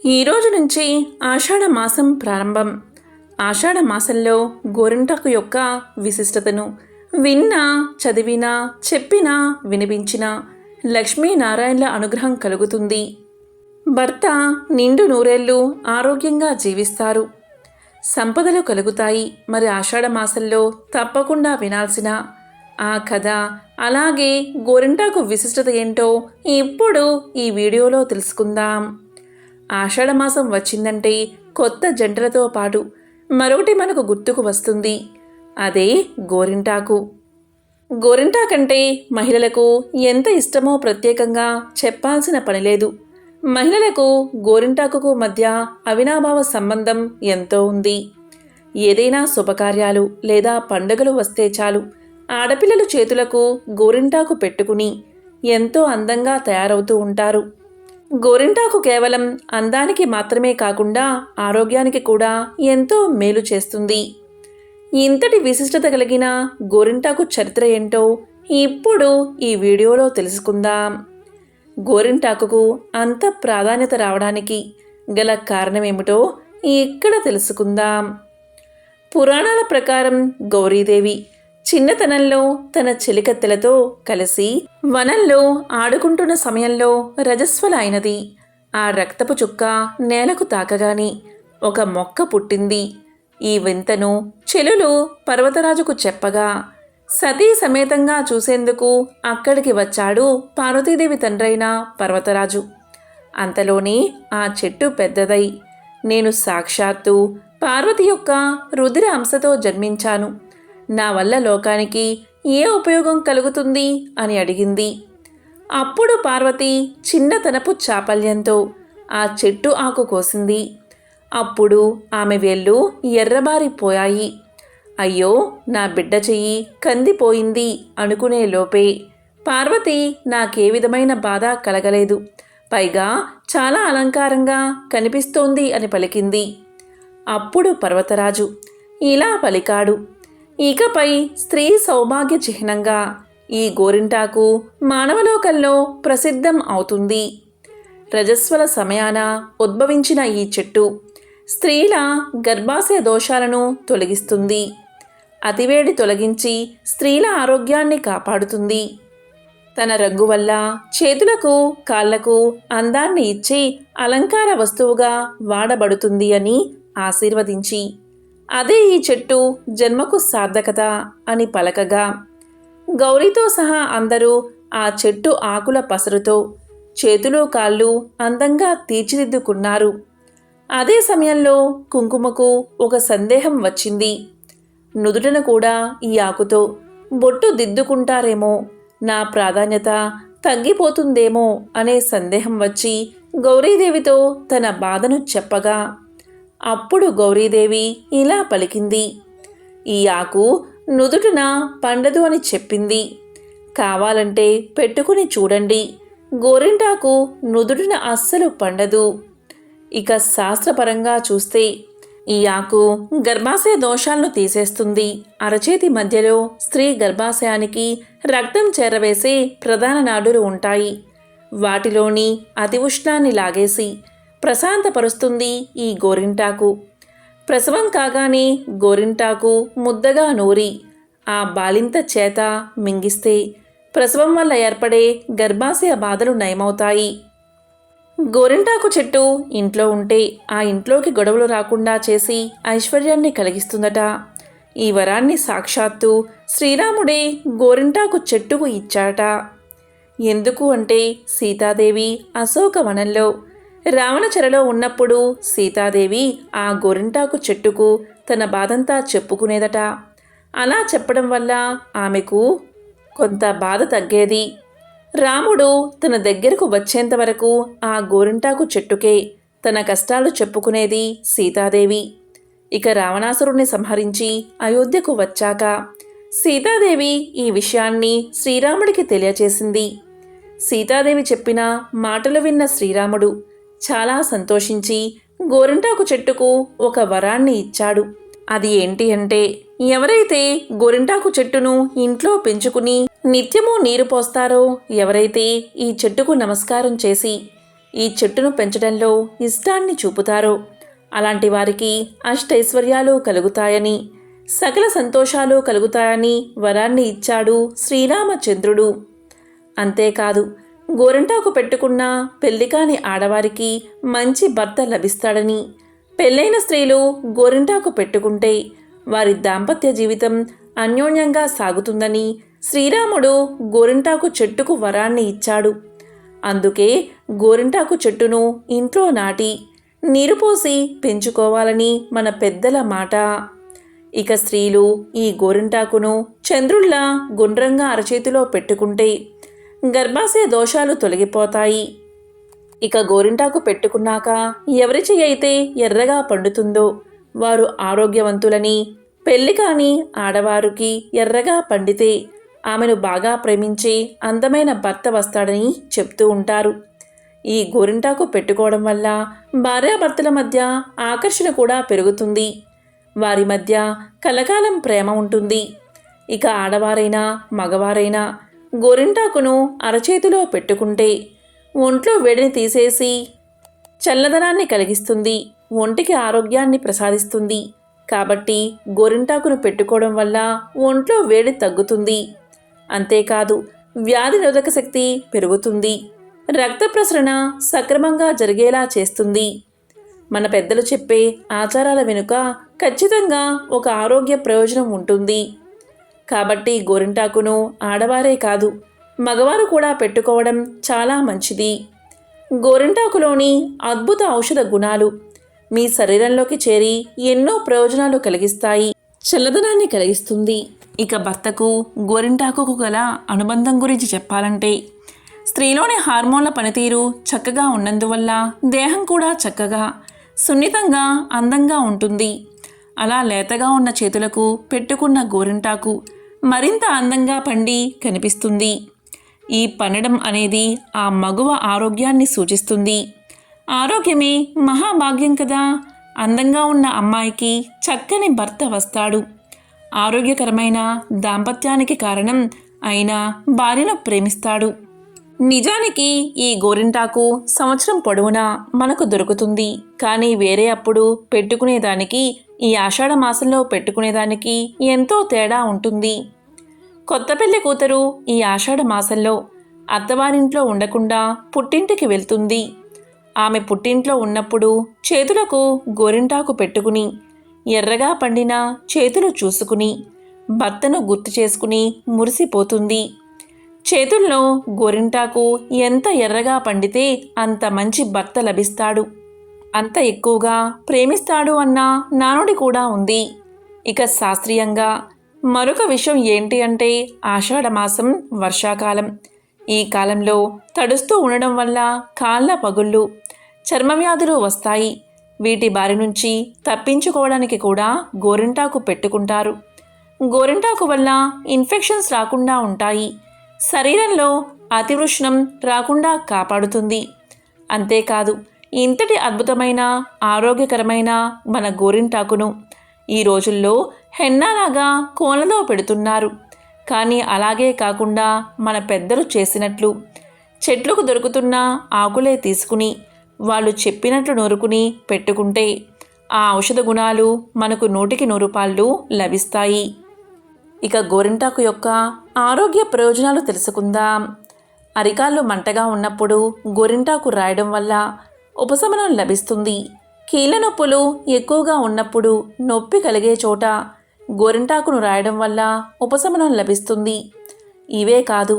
ఈ రోజు నుంచి ఆషాఢ మాసం ప్రారంభం. ఆషాఢ మాసంలో గోరింటాకు యొక్క విశిష్టతను విన్నా, చదివినా, చెప్పినా, వినిపించినా లక్ష్మీనారాయణల అనుగ్రహం కలుగుతుంది. భర్త నిండు నూరేళ్లు ఆరోగ్యంగా జీవిస్తారు. సంపదలు కలుగుతాయి. మరి ఆషాఢ మాసంలో తప్పకుండా వినాల్సిన ఆ కథ, అలాగే గోరింటాకు విశిష్టత ఏంటో ఇప్పుడు ఈ వీడియోలో తెలుసుకుందాం. ఆషాఢమాసం వచ్చిందంటే కొత్త జంటలతో పాటు మరొకటి మనకు గుర్తుకు వస్తుంది. అదే గోరింటాకు. గోరింటాకంటే మహిళలకు ఎంత ఇష్టమో ప్రత్యేకంగా చెప్పాల్సిన పనిలేదు. మహిళలకు గోరింటాకుకు మధ్య అవినాభావ సంబంధం ఎంతో ఉంది. ఏదైనా శుభకార్యాలు లేదా పండుగలు వస్తే చాలు ఆడపిల్లలు చేతులకు గోరింటాకు పెట్టుకుని ఎంతో అందంగా తయారవుతూ ఉంటారు. గోరింటాకు కేవలం అందానికి మాత్రమే కాకుండా ఆరోగ్యానికి కూడా ఎంతో మేలు చేస్తుంది. ఇంతటి విశిష్టత కలిగిన గోరింటాకు చరిత్ర ఏంటో ఇప్పుడు ఈ వీడియోలో తెలుసుకుందాం. గోరింటాకుకు అంత ప్రాధాన్యత రావడానికి గల కారణమేమిటో ఇక్కడ తెలుసుకుందాం. పురాణాల ప్రకారం గౌరీదేవి చిన్నతనంలో తన చెలికత్తెలతో కలిసి వనంలో ఆడుకుంటున్న సమయంలో రజస్వల అయినది. ఆ రక్తపు చుక్క నేలకు తాకగాని ఒక మొక్క పుట్టింది. ఈ వింతను చెలులు పర్వతరాజుకు చెప్పగా సతీ సమేతంగా చూసేందుకు అక్కడికి వచ్చాడు పార్వతీదేవి తండ్రైన పర్వతరాజు. అంతలోనే ఆ చెట్టు పెద్దదై, నేను సాక్షాత్తు పార్వతి యొక్క రుధిర అంశతో జన్మించాను, నా వల్ల లోకానికి ఏ ఉపయోగం కలుగుతుంది అని అడిగింది. అప్పుడు పార్వతి చిన్నతనపు చాపల్యంతో ఆ చెట్టు ఆకు కోసింది. అప్పుడు ఆమె వేళ్ళు ఎర్రబారిపోయాయి. అయ్యో, నా బిడ్డ చెయ్యి కందిపోయింది అనుకునే లోపే పార్వతి నాకే విధమైన బాధ కలగలేదు, పైగా చాలా అలంకారంగా కనిపిస్తోంది అని పలికింది. అప్పుడు పర్వతరాజు ఇలా పలికాడు, ఇకపై స్త్రీ సౌభాగ్య చిహ్నంగా ఈ గోరింటాకు మానవలోకంలో ప్రసిద్ధం అవుతుంది. రజస్వల సమయాన ఉద్భవించిన ఈ చెట్టు స్త్రీల గర్భాశయ దోషాలను తొలగిస్తుంది. అతివేడి తొలగించి స్త్రీల ఆరోగ్యాన్ని కాపాడుతుంది. తన రంగు వల్ల చేతులకు కాళ్లకు అందాన్ని ఇచ్చి అలంకార వస్తువుగా వాడబడుతుంది అని ఆశీర్వదించి అదే ఈ చెట్టు జన్మకు సార్థకత అని పలకగా గౌరీతో సహా అందరూ ఆ చెట్టు ఆకుల పసరుతో చేతులు కాళ్ళు అందంగా తీర్చిదిద్దుకున్నారు. అదే సమయంలో కుంకుమకు ఒక సందేహం వచ్చింది. నుదుటను కూడా ఈ ఆకుతో బొట్టు దిద్దుకుంటారేమో, నా ప్రాధాన్యత తగ్గిపోతుందేమో అనే సందేహం వచ్చి గౌరీదేవితో తన బాధను చెప్పగా అప్పుడు గౌరీదేవి ఇలా పలికింది, ఈ ఆకు నుదుటిన పండదు అని చెప్పింది. కావాలంటే పెట్టుకుని చూడండి, గోరింటాకు నుదుటిన అస్సలు పండదు. ఇక శాస్త్రపరంగా చూస్తే ఈ ఆకు గర్భాశయ దోషాలను తీసేస్తుంది. అరచేతి మధ్యలో స్త్రీ గర్భాశయానికి రక్తం చేరవేసే ప్రధాన నాడులు ఉంటాయి. వాటిలోని అతి ఉష్ణాన్ని లాగేసి ప్రశాంతపరుస్తుంది ఈ గోరింటాకు. ప్రసవం కాగానే గోరింటాకు ముద్దగా నూరి ఆ బాలింత చేత మింగిస్తే ప్రసవం వల్ల ఏర్పడే గర్భాశయ బాధలు నయమవుతాయి. గోరింటాకు చెట్టు ఇంట్లో ఉంటే ఆ ఇంట్లోకి గొడవలు రాకుండా చేసి ఐశ్వర్యాన్ని కలిగిస్తుందట. ఈ వరాన్ని సాక్షాత్తు శ్రీరాముడే గోరింటాకు చెట్టుకు ఇచ్చాట. ఎందుకు అంటే సీతాదేవి అశోకవనంలో రావణ చెరలో ఉన్నప్పుడు సీతాదేవి ఆ గోరింటాకు చెట్టుకు తన బాధంతా చెప్పుకునేదట. అలా చెప్పడం వల్ల ఆమెకు కొంత బాధ తగ్గేది. రాముడు తన దగ్గరకు వచ్చేంత వరకు ఆ గోరింటాకు చెట్టుకే తన కష్టాలు చెప్పుకునేది సీతాదేవి. ఇక రావణాసురుణ్ణి సంహరించి అయోధ్యకు వచ్చాక సీతాదేవి ఈ విషయాన్ని శ్రీరాముడికి తెలియచేసింది. సీతాదేవి చెప్పిన మాటలు విన్న శ్రీరాముడు చాలా సంతోషించి గోరింటాకు చెట్టుకు ఒక వరాన్ని ఇచ్చాడు. అది ఏంటి అంటే, ఎవరైతే గోరింటాకు చెట్టును ఇంట్లో పెంచుకుని నిత్యము నీరు పోస్తారో, ఎవరైతే ఈ చెట్టుకు నమస్కారం చేసి ఈ చెట్టును పెంచడంలో ఇష్టాన్ని చూపుతారో అలాంటి వారికి అష్టైశ్వర్యాలు కలుగుతాయని, సకల సంతోషాలు కలుగుతాయని వరాన్ని ఇచ్చాడు శ్రీరామచంద్రుడు. అంతేకాదు, గోరింటాకు పెట్టుకున్న పెళ్లి కాని ఆడవారికి మంచి భర్త లభిస్తాడని, పెళ్ళైన స్త్రీలు గోరింటాకు పెట్టుకుంటే వారి దాంపత్య జీవితం అన్యోన్యంగా సాగుతుందని శ్రీరాముడు గోరింటాకు చెట్టుకు వరాన్ని ఇచ్చాడు. అందుకే గోరింటాకు చెట్టును ఇంట్లో నాటి నీరు పోసి పెంచుకోవాలని మన పెద్దల మాట. ఇక స్త్రీలు ఈ గోరింటాకును చంద్రుల్లా గుండ్రంగా అరచేతిలో పెట్టుకుంటే గర్భాశయ దోషాలు తొలగిపోతాయి. ఇక గోరింటాకు పెట్టుకున్నాక ఎవరి చెయ్యి అయితే ఎర్రగా పండుతుందో వారు ఆరోగ్యవంతులని, పెళ్లి కాని ఆడవారికి ఎర్రగా పండితే ఆమెను బాగా ప్రేమించే అందమైన భర్త వస్తాడని చెప్తూ ఉంటారు. ఈ గోరింటాకు పెట్టుకోవడం వల్ల భార్యాభర్తల మధ్య ఆకర్షణ కూడా పెరుగుతుంది. వారి మధ్య కలకాలం ప్రేమ ఉంటుంది. ఇక ఆడవారైనా మగవారైనా గోరింటాకును అరచేతిలో పెట్టుకుంటే ఒంట్లో వేడిని తీసేసి చల్లదనాన్ని కలిగిస్తుంది, ఒంటికి ఆరోగ్యాన్ని ప్రసాదిస్తుంది. కాబట్టి గోరింటాకును పెట్టుకోవడం వల్ల ఒంట్లో వేడి తగ్గుతుంది. అంతేకాదు, వ్యాధి నిరోధక శక్తి పెరుగుతుంది, రక్త ప్రసరణ సక్రమంగా జరిగేలా చేస్తుంది. మన పెద్దలు చెప్పే ఆచారాల వెనుక ఖచ్చితంగా ఒక ఆరోగ్య ప్రయోజనం ఉంటుంది. కాబట్టి గోరింటాకును ఆడవారే కాదు, మగవారు కూడా పెట్టుకోవడం చాలా మంచిది. గోరింటాకులోని అద్భుత ఔషధ గుణాలు మీ శరీరంలోకి చేరి ఎన్నో ప్రయోజనాలు కలిగిస్తాయి, చల్లదనాన్ని కలిగిస్తుంది. ఇక భర్తకు గోరింటాకుకు గల అనుబంధం గురించి చెప్పాలంటే, స్త్రీలోని హార్మోన్ల పనితీరు చక్కగా ఉన్నందువల్ల దేహం కూడా చక్కగా, సున్నితంగా, అందంగా ఉంటుంది. అలా లేతగా ఉన్న చేతులకు పెట్టుకున్న గోరింటాకు మరింత అందంగా పండి కనిపిస్తుంది. ఈ పండడం అనేది ఆ మగువ ఆరోగ్యాన్ని సూచిస్తుంది. ఆరోగ్యమే మహాభాగ్యం కదా. అందంగా ఉన్న అమ్మాయికి చక్కని భర్త వస్తాడు. ఆరోగ్యకరమైన దాంపత్యానికి కారణం అయిన భార్యను ప్రేమిస్తాడు. నిజానికి ఈ గోరింటాకు సంవత్సరం పొడవునా మనకు దొరుకుతుంది. కానీ వేరే అప్పుడు పెట్టుకునేదానికి, ఈ ఆషాఢ మాసంలో పెట్టుకునేదానికి ఎంతో తేడా ఉంటుంది. కొత్త పెళ్లి కూతురు ఈ ఆషాఢ మాసంలో అత్తవారింట్లో ఉండకుండా పుట్టింటికి వెళ్తుంది. ఆమె పుట్టింట్లో ఉన్నప్పుడు చేతులకు గోరింటాకు పెట్టుకుని, ఎర్రగా పండిన చేతులు చూసుకుని, భర్తను గుర్తు చేసుకుని మురిసిపోతుంది. చేతుల్లో గోరింటాకు ఎంత ఎర్రగా పండితే అంత మంచి భర్త లభిస్తాడు, అంత ఎక్కువగా ప్రేమిస్తాడు అన్న నానుడి కూడా ఉంది. ఇక శాస్త్రీయంగా మరొక విషయం ఏంటి అంటే, ఆషాఢమాసం వర్షాకాలం. ఈ కాలంలో తడుస్తూ ఉండడం వల్ల కాళ్ళ పగుళ్ళు, చర్మవ్యాధులు వస్తాయి. వీటి బారి నుంచి తప్పించుకోవడానికి కూడా గోరింటాకు పెట్టుకుంటారు. గోరింటాకు వల్ల ఇన్ఫెక్షన్స్ రాకుండా ఉంటాయి, శరీరంలో అతివృష్ణం రాకుండా కాపాడుతుంది. అంతేకాదు, ఇంతటి అద్భుతమైన ఆరోగ్యకరమైన మన గోరింటాకును ఈ రోజుల్లో హెన్నాలాగా కోనలో పెడుతున్నారు. కానీ అలాగే కాకుండా మన పెద్దలు చేసినట్లు చెట్లకు దొరుకుతున్న ఆకులే తీసుకుని వాళ్ళు చెప్పినట్లు నూరుకుని పెట్టుకుంటే ఆ ఔషధ గుణాలు మనకు 100కి 100 లభిస్తాయి. ఇక గోరింటాకు యొక్క ఆరోగ్య ప్రయోజనాలు తెలుసుకుందాం. అరికాళ్ళు మంటగా ఉన్నప్పుడు గోరింటాకు రాయడం వల్ల ఉపశమనం లభిస్తుంది. కీళ్ళ నొప్పులు ఎక్కువగా ఉన్నప్పుడు నొప్పి కలిగే చోట గోరింటాకును రాయడం వల్ల ఉపశమనం లభిస్తుంది. ఇవే కాదు,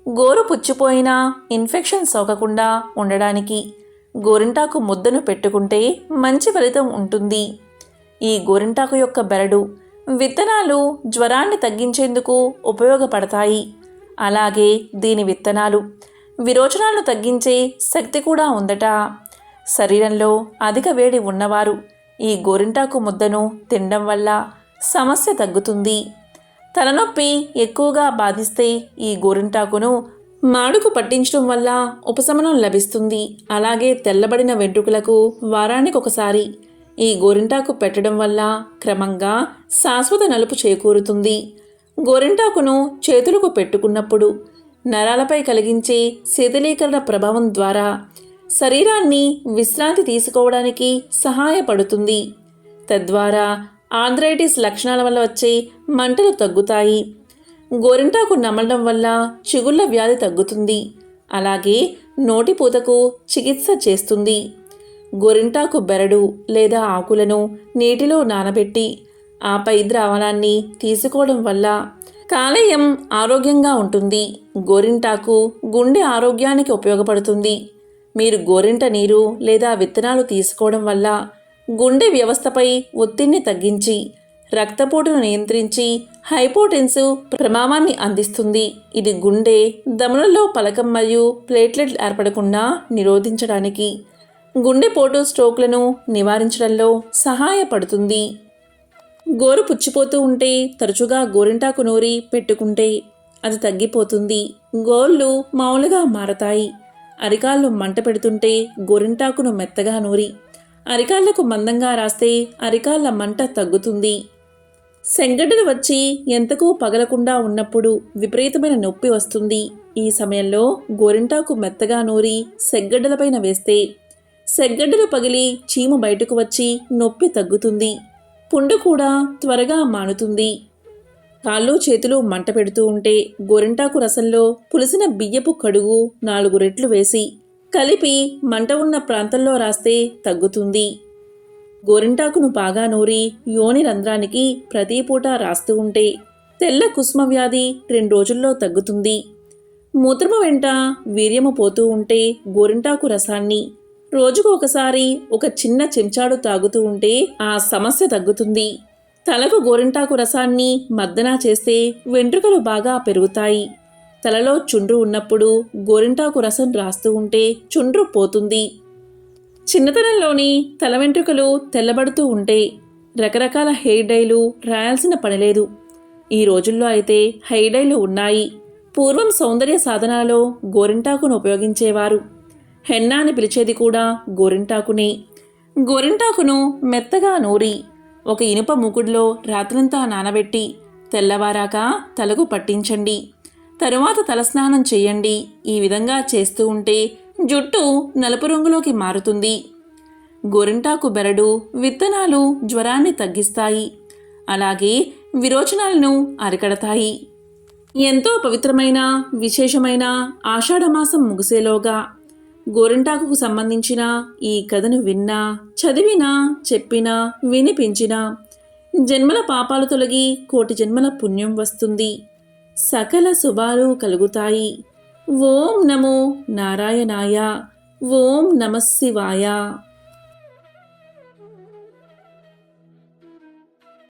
గోరు పుచ్చిపోయినా ఇన్ఫెక్షన్ సోకకుండా ఉండడానికి గోరింటాకు ముద్దను పెట్టుకుంటే మంచి ఫలితం ఉంటుంది. ఈ గోరింటాకు యొక్క బెరడు, విత్తనాలు జ్వరాన్ని తగ్గించేందుకు ఉపయోగపడతాయి. అలాగే దీని విత్తనాలు విరోచనాలను తగ్గించే శక్తి కూడా ఉందట. శరీరంలో అధిక వేడి ఉన్నవారు ఈ గోరింటాకు ముద్దను తినడం వల్ల సమస్య తగ్గుతుంది. తలనొప్పి ఎక్కువగా బాధిస్తే ఈ గోరింటాకును మాడుకు పట్టించడం వల్ల ఉపశమనం లభిస్తుంది. అలాగే తెల్లబడిన వెంట్రుకలకు వారానికి ఒకసారి ఈ గోరింటాకు పెట్టడం వల్ల క్రమంగా శాశ్వత నలుపు చేకూరుతుంది. గోరింటాకును చేతులకు పెట్టుకున్నప్పుడు నరాలపై కలిగించే శీతలీకరణ ప్రభావం ద్వారా శరీరాన్ని విశ్రాంతి తీసుకోవడానికి సహాయపడుతుంది. తద్వారా ఆంథ్రైటిస్ లక్షణాల వల్ల వచ్చే మంటలు తగ్గుతాయి. గోరింటాకు నమలడం వల్ల చిగుళ్ళ వ్యాధి తగ్గుతుంది. అలాగే నోటిపూతకు చికిత్స చేస్తుంది. గోరింటాకు బెరడు లేదా ఆకులను నీటిలో నానబెట్టి ఆపై ద్రావణాన్ని తీసుకోవడం వల్ల కాలేయం ఆరోగ్యంగా ఉంటుంది. గోరింటాకు గుండె ఆరోగ్యానికి ఉపయోగపడుతుంది. మీరు గోరింట నీరు లేదా విత్తనాలు తీసుకోవడం వల్ల గుండె వ్యవస్థపై ఒత్తిడిని తగ్గించి రక్తపోటును నియంత్రించి హైపోటెన్సివ్ ప్రమాదాన్ని అందిస్తుంది. ఇది గుండె ధమనుల్లో పలకం మరియు ప్లేట్లెట్ ఏర్పడకుండా నిరోధించడానికి, గుండెపోటు స్ట్రోక్లను నివారించడంలో సహాయపడుతుంది. గోరు పుచ్చిపోతూ ఉంటే తరచుగా గోరింటాకు నూరి పెట్టుకుంటే అది తగ్గిపోతుంది. గోళ్ళు మామూలుగా మారతాయి. అరికాళ్ళు మంట పెడుతుంటే గోరింటాకును మెత్తగా నూరి అరికాళ్లకు మందంగా రాస్తే అరికాళ్ళ మంట తగ్గుతుంది. సెంగడ్డలు వచ్చి ఎంతకు పగలకుండా ఉన్నప్పుడు విపరీతమైన నొప్పి వస్తుంది. ఈ సమయంలో గోరింటాకు మెత్తగా నూరి సెగ్గడ్డలపైన వేస్తే సెగ్గడ్డలు పగిలి చీము బయటకు వచ్చి నొప్పి తగ్గుతుంది. పుండు కూడా త్వరగా మానుతుంది. కాళ్ళు చేతులు మంట పెడుతూ ఉంటే గోరింటాకు రసంలో పులిసిన బియ్యపు కడుగు 4 రెట్లు వేసి కలిపి మంట ఉన్న ప్రాంతంలో రాస్తే తగ్గుతుంది. గోరింటాకును బాగా నూరి యోని రంధ్రానికి ప్రతి పూట రాస్తూ ఉంటే తెల్ల కుష్మ వ్యాధి 2 రోజుల్లో తగ్గుతుంది. మూత్రము వెంట వీర్యము పోతూ ఉంటే గోరింటాకు రసాన్ని రోజుకు ఒకసారి ఒక చిన్న చెంచాడు తాగుతూ ఉంటే ఆ సమస్య తగ్గుతుంది. తలకు గోరింటాకు రసాన్ని మర్దన చేస్తే వెంట్రుకలు బాగా పెరుగుతాయి. తలలో చుండ్రు ఉన్నప్పుడు గోరింటాకు రసం రాస్తూ ఉంటే చుండ్రు పోతుంది. చిన్నతనంలోని తల వెంట్రుకలు తెల్లబడుతూ ఉంటే రకరకాల హెయిర్ డైలు రాయాల్సిన పనిలేదు. ఈ రోజుల్లో అయితే హెయిర్ డైలు ఉన్నాయి. పూర్వం సౌందర్య సాధనాలలో గోరింటాకును ఉపయోగించేవారు. హెన్నా అని పిలిచేది కూడా గోరింటాకునే. గోరింటాకును మెత్తగా నూరి ఒక ఇనుప మూకుడులో రాత్రంతా నానబెట్టి తెల్లవారాక తలకు పట్టించండి. తరువాత తలస్నానం చేయండి. ఈ విధంగా చేస్తూ ఉంటే జుట్టు నలుపు రంగులోకి మారుతుంది. గోరింటాకు బెరడు విత్తనాలు జ్వరాన్ని తగ్గిస్తాయి. అలాగే విరోచనాలను అరికడతాయి. ఎంతో పవిత్రమైన విశేషమైన ఆషాఢమాసం ముగిసేలోగా గోరింటాకుకు సంబంధించిన ఈ కథను విన్నా, చదివినా, చెప్పినా, వినిపించినా జన్మల పాపాలు తొలగి 1,000,000 జన్మల పుణ్యం వస్తుంది. సకల శుభాలు కలుగుతాయి. ఓం నమో నారాయణాయ. ఓం నమః శివాయ.